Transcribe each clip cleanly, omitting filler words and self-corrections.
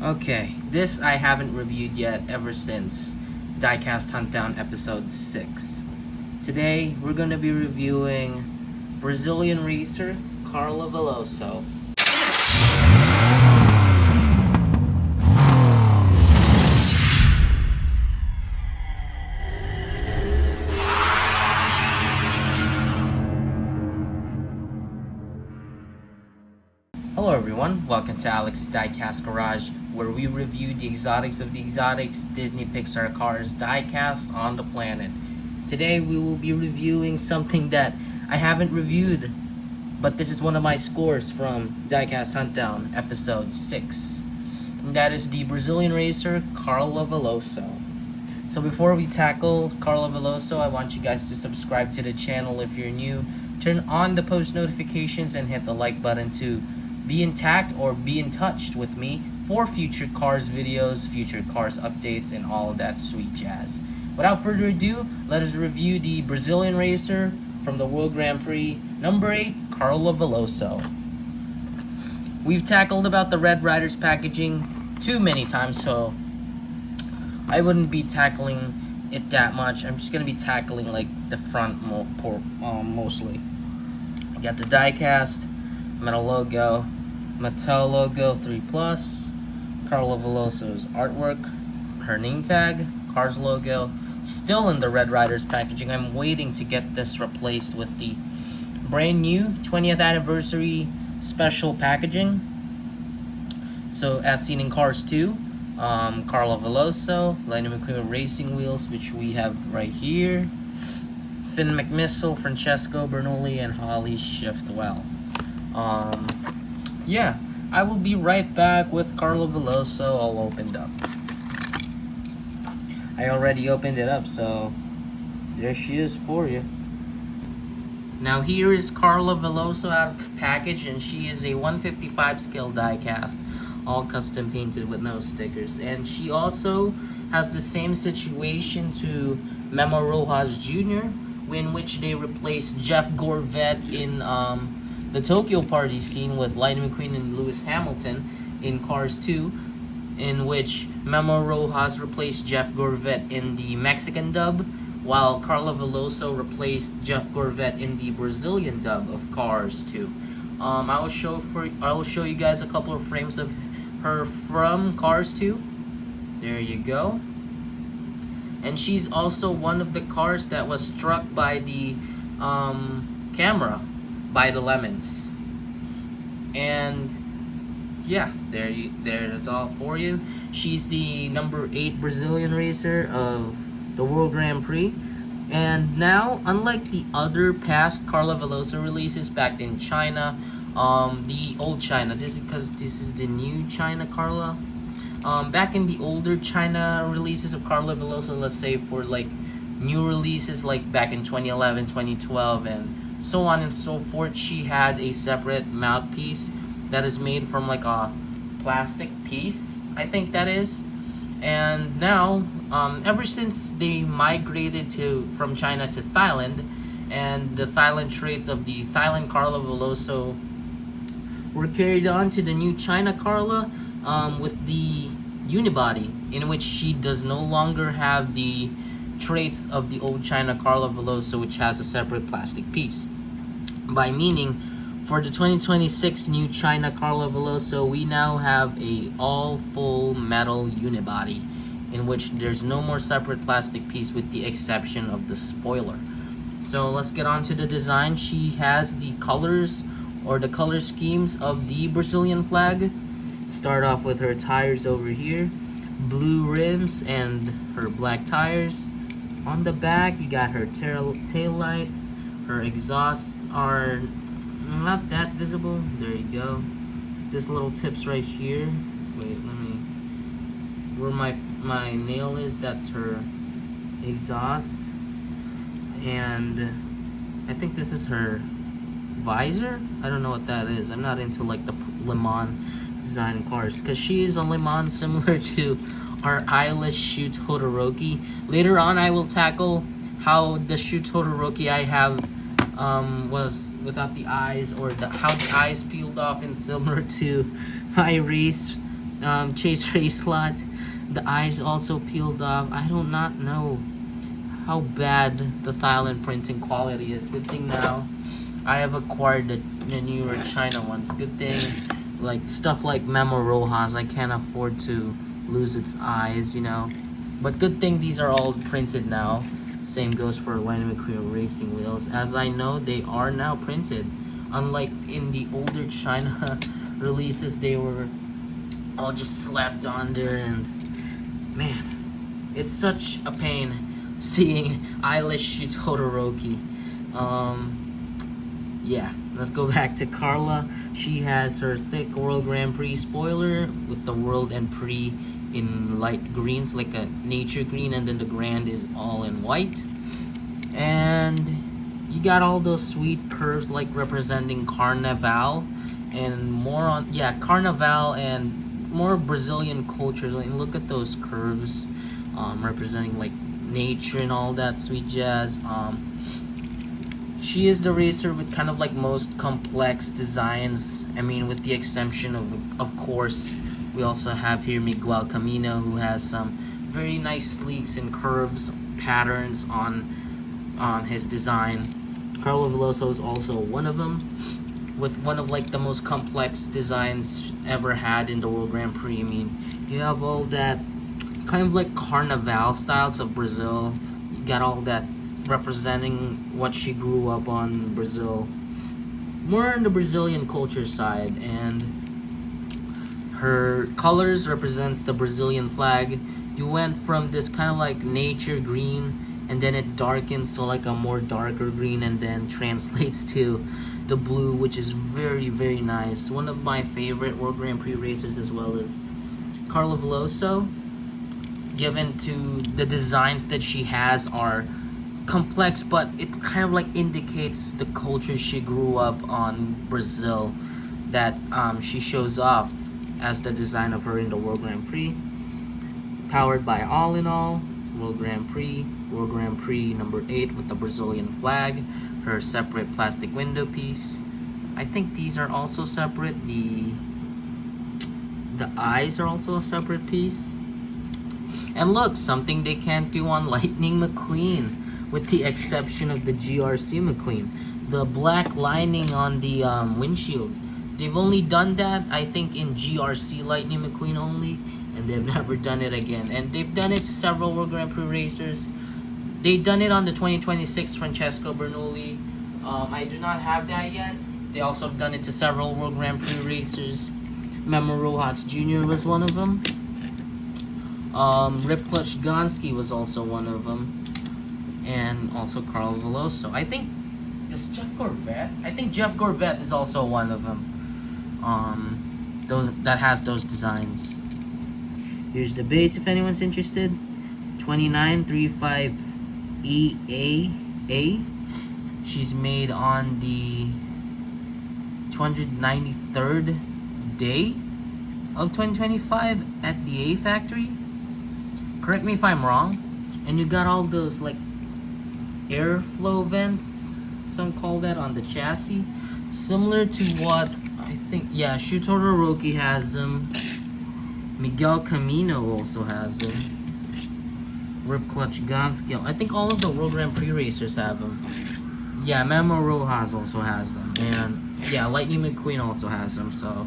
Okay, this I haven't reviewed yet ever since Diecast Huntdown episode 6. Today, we're going to be reviewing Brazilian racer Carla Veloso. Hello everyone, welcome to Alex's Diecast Garage, where we review the exotics of the exotics, Disney Pixar cars diecast on the planet. Today we will be reviewing something that I haven't reviewed, but this is one of my scores from Diecast Huntdown episode 6. And that is the Brazilian racer Carla Veloso. So before we tackle Carla Veloso, I want you guys to subscribe to the channel if you're new, turn on the post notifications, and hit the like button to be intact or be in touch with me for future cars videos, future cars updates, and all of that sweet jazz. Without further ado, let us review the Brazilian racer from the World Grand Prix, number 8, Carla Veloso. We've tackled about the Red Riders packaging too many times, so I wouldn't be tackling it that much. I'm just going to be tackling like the front mostly. You got the diecast, metal logo, Mattel logo 3+, Carla Veloso's artwork, her name tag, Cars logo, still in the Red Riders packaging. I'm waiting to get this replaced with the brand new 20th anniversary special packaging. So as seen in Cars 2, Carla Veloso, Lightning McQueen racing wheels, which we have right here, Finn McMissile, Francesco Bernoulli, and Holly Shiftwell. Yeah, I will be right back with Carla Veloso all opened up. I already opened it up, so there she is for you. Now here is Carla Veloso out of the package, and she is a 155 scale diecast, all custom painted with no stickers. And she also has the same situation to Memo Rojas Jr., in which they replaced Jeff Gorvette in the Tokyo Party scene with Lightning McQueen and Lewis Hamilton in Cars 2, in which Memo Rojas replaced Jeff Gorvette in the Mexican dub, while Carla Veloso replaced Jeff Gorvette in the Brazilian dub of Cars 2. I will show you guys a couple of frames of her from Cars 2. There you go. And she's also one of the cars that was struck by the camera by the lemons. And yeah, there it is all for you. She's the number 8 Brazilian racer of the World Grand Prix. And now, unlike the other past Carla Veloso releases back in China, the old China, this is because this is the new China Carla. Back in the older China releases of Carla Veloso, let's say for like new releases like back in 2011, 2012, and so on and so forth, she had a separate mouthpiece that is made from like a plastic piece, I think that is. And now, ever since they migrated from China to Thailand, and the Thailand traits of the Thailand Carla Veloso were carried on to the new China Carla, with the unibody, in which she does no longer have the traits of the old China Carla Veloso, which has a separate plastic piece. By meaning, for the 2026 new China Carla Veloso, we now have a all full metal unibody, in which there's no more separate plastic piece with the exception of the spoiler. So let's get on to the design. She has the colors or the color schemes of the Brazilian flag. Start off with her tires over here, blue rims and her black tires. On the back, you got her tail lights. Her exhausts are not that visible. There you go. This little tips right here. Wait, let me. Where my nail is, that's her exhaust. And I think this is her visor. I don't know what that is. I'm not into like the Le Mans design cars, because she is a Le Mans similar to our eyeless Shu Todoroki. Later on, I will tackle how the Shu Todoroki I have was without the eyes, or how the eyes peeled off, and similar to my race Chase Race slot. The eyes also peeled off. I do not know how bad the Thailand printing quality is. Good thing now I have acquired the newer China ones. Good thing, like stuff like Memo Rojas, I can't afford to lose its eyes, you know. But good thing these are all printed now. Same goes for Lightning McQueen racing wheels. As I know, they are now printed. Unlike in the older China releases, they were all just slapped on there, and man, it's such a pain seeing eyeless Todoroki. Yeah, let's go back to Carla. She has her thick World Grand Prix spoiler with the World and Prix in light greens, like a nature green, and then the Grand is all in white. And you got all those sweet curves like representing Carnaval, and more on, yeah, Carnaval and more Brazilian culture. Like, look at those curves, representing like nature and all that sweet jazz. She is the racer with kind of like most complex designs. I mean, with the exception of course, we also have here Miguel Camino, who has some very nice sleeks and curves patterns on his design. Carla Veloso is also one of them, with one of like the most complex designs ever had in the World Grand Prix. I mean, you have all that kind of like Carnaval styles of Brazil. You got all that representing what she grew up on Brazil, more on the Brazilian culture side, and her colors represents the Brazilian flag. You went from this kind of like nature green, and then it darkens to like a more darker green, and then translates to the blue, which is very, very nice. One of my favorite World Grand Prix racers, as well as Carla Veloso. Given to the designs that she has are complex, but it kind of like indicates the culture she grew up on Brazil, that she shows off as the design of her in the World Grand Prix. Powered by All in All, World Grand Prix number 8 with the Brazilian flag, her separate plastic window piece. I think these are also separate. The eyes are also a separate piece. And look, something they can't do on Lightning McQueen, with the exception of the GRC McQueen. The black lining on the windshield. They've only done that, I think, in GRC Lightning McQueen only, and they've never done it again. And they've done it to several World Grand Prix racers. They've done it on the 2026 Francesco Bernoulli. I do not have that yet. They also have done it to several World Grand Prix racers. Memo Rojas Jr. was one of them. Rip Clutch Gonski was also one of them. And also Carla Veloso. I think, does Jeff Gorvette? I think Jeff Gorvette is also one of them. That has those designs. Here's the base if anyone's interested. 2935 EAA. She's made on the 293rd day of 2025 at the A factory. Correct me if I'm wrong. And you got all those like airflow vents, some call that, on the chassis, similar to what I think, yeah, Todoroki has them. Miguel Camino also has them. Rip Clutch Gonski. I think all of the World Grand Prix racers have them. Yeah, Memo Rojas also has them. And yeah, Lightning McQueen also has them. So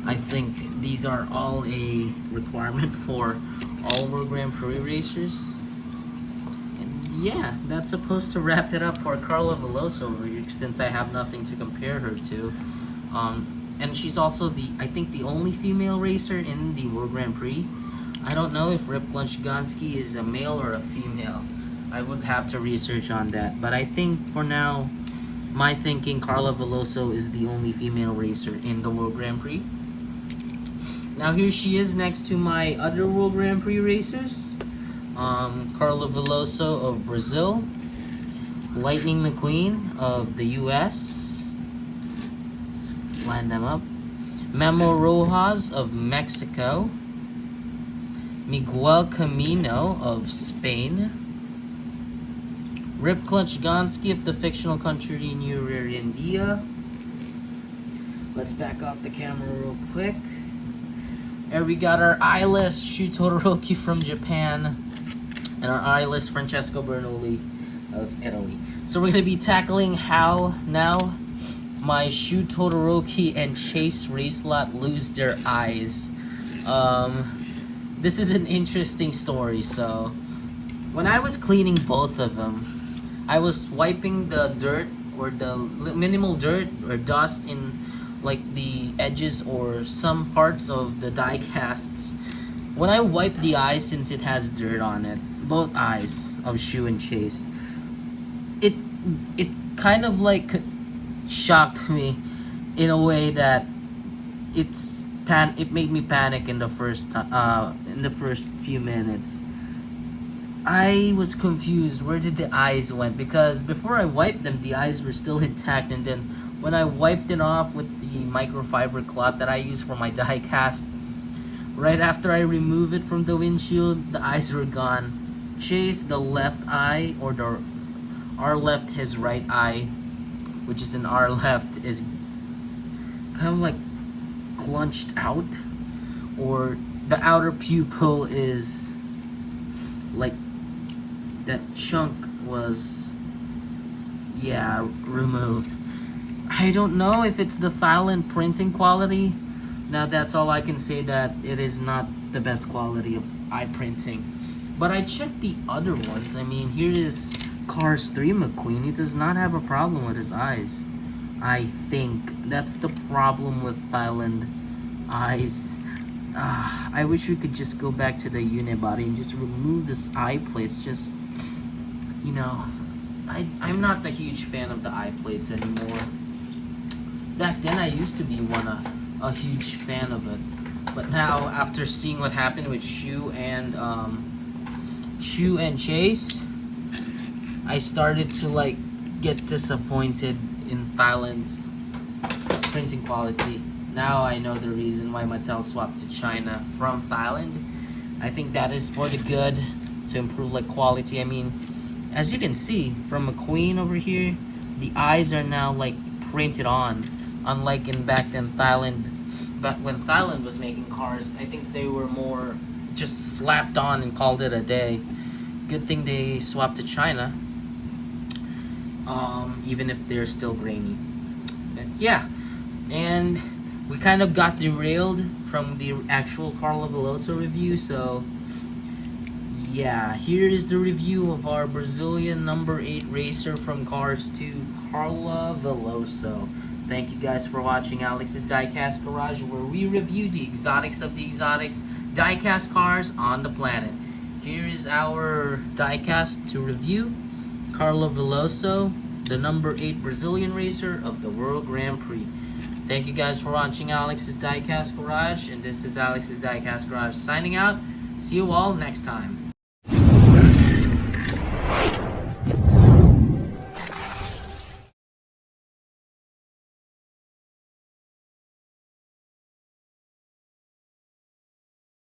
I think these are all a requirement for all World Grand Prix racers. And yeah, that's supposed to wrap it up for Carla Veloso over here, since I have nothing to compare her to. And she's also I think the only female racer in the World Grand Prix. I don't know if Rip Clutch Gonski is a male or a female. I would have to research on that. But I think for now, my thinking, Carla Veloso is the only female racer in the World Grand Prix. Now here she is next to my other World Grand Prix racers. Carla Veloso of Brazil. Lightning McQueen of the US. Let's line them up. Memo Rojas of Mexico. Miguel Camino of Spain. Rip Clutch Gonski of the fictional country New India. Let's back off the camera real quick. And we got our eyeless Shu Todoroki from Japan, and our eyeless Francesco Bernoulli of Italy. So we're going to be tackling how now my Shu Todoroki and Chase Racelot lose their eyes. This is an interesting story. So when I was cleaning both of them, I was wiping the dirt or the minimal dirt or dust in like the edges or some parts of the die casts. When I wiped the eyes, since it has dirt on it, both eyes of Shu and Chase, it kind of like shocked me in a way that it made me panic in the first few minutes. I was confused where did the eyes went, because before I wiped them the eyes were still intact, and then when I wiped it off with the microfiber cloth that I use for my die cast, right after I remove it from the windshield, the eyes were gone. Chase, the left eye, or the R left, his right eye, which is an R left, is kind of like clenched out, or the outer pupil is like that chunk was removed. I don't know if it's the Thailand printing quality. Now that's all I can say, that it is not the best quality of eye printing. But I checked the other ones. I mean, here is Cars 3 McQueen. He does not have a problem with his eyes. I think that's the problem with Thailand eyes. I wish we could just go back to the unibody and just remove this eye plates. Just, you know, I'm not the huge fan of the eye plates anymore. Back then I used to be a huge fan of it, but now after seeing what happened with Shu and Chase, I started to like get disappointed in Thailand's printing quality. Now I know the reason why Mattel swapped to China from Thailand. I think that is for the good, to improve like quality. I mean, as you can see from McQueen over here, the eyes are now like printed on, unlike in back then Thailand. But when Thailand was making cars, I think they were more just slapped on and called it a day. Good thing they swapped to China, even if they're still grainy. But yeah, and we kind of got derailed from the actual Carla Veloso review, so yeah, here is the review of our Brazilian number 8 racer from Cars 2, Carla Veloso. Thank you guys for watching Alex's Diecast Garage, where we review the exotics of the exotics, diecast cars on the planet. Here is our diecast to review, Carla Veloso, the number 8 Brazilian racer of the World Grand Prix. Thank you guys for watching Alex's Diecast Garage, and this is Alex's Diecast Garage signing out. See you all next time.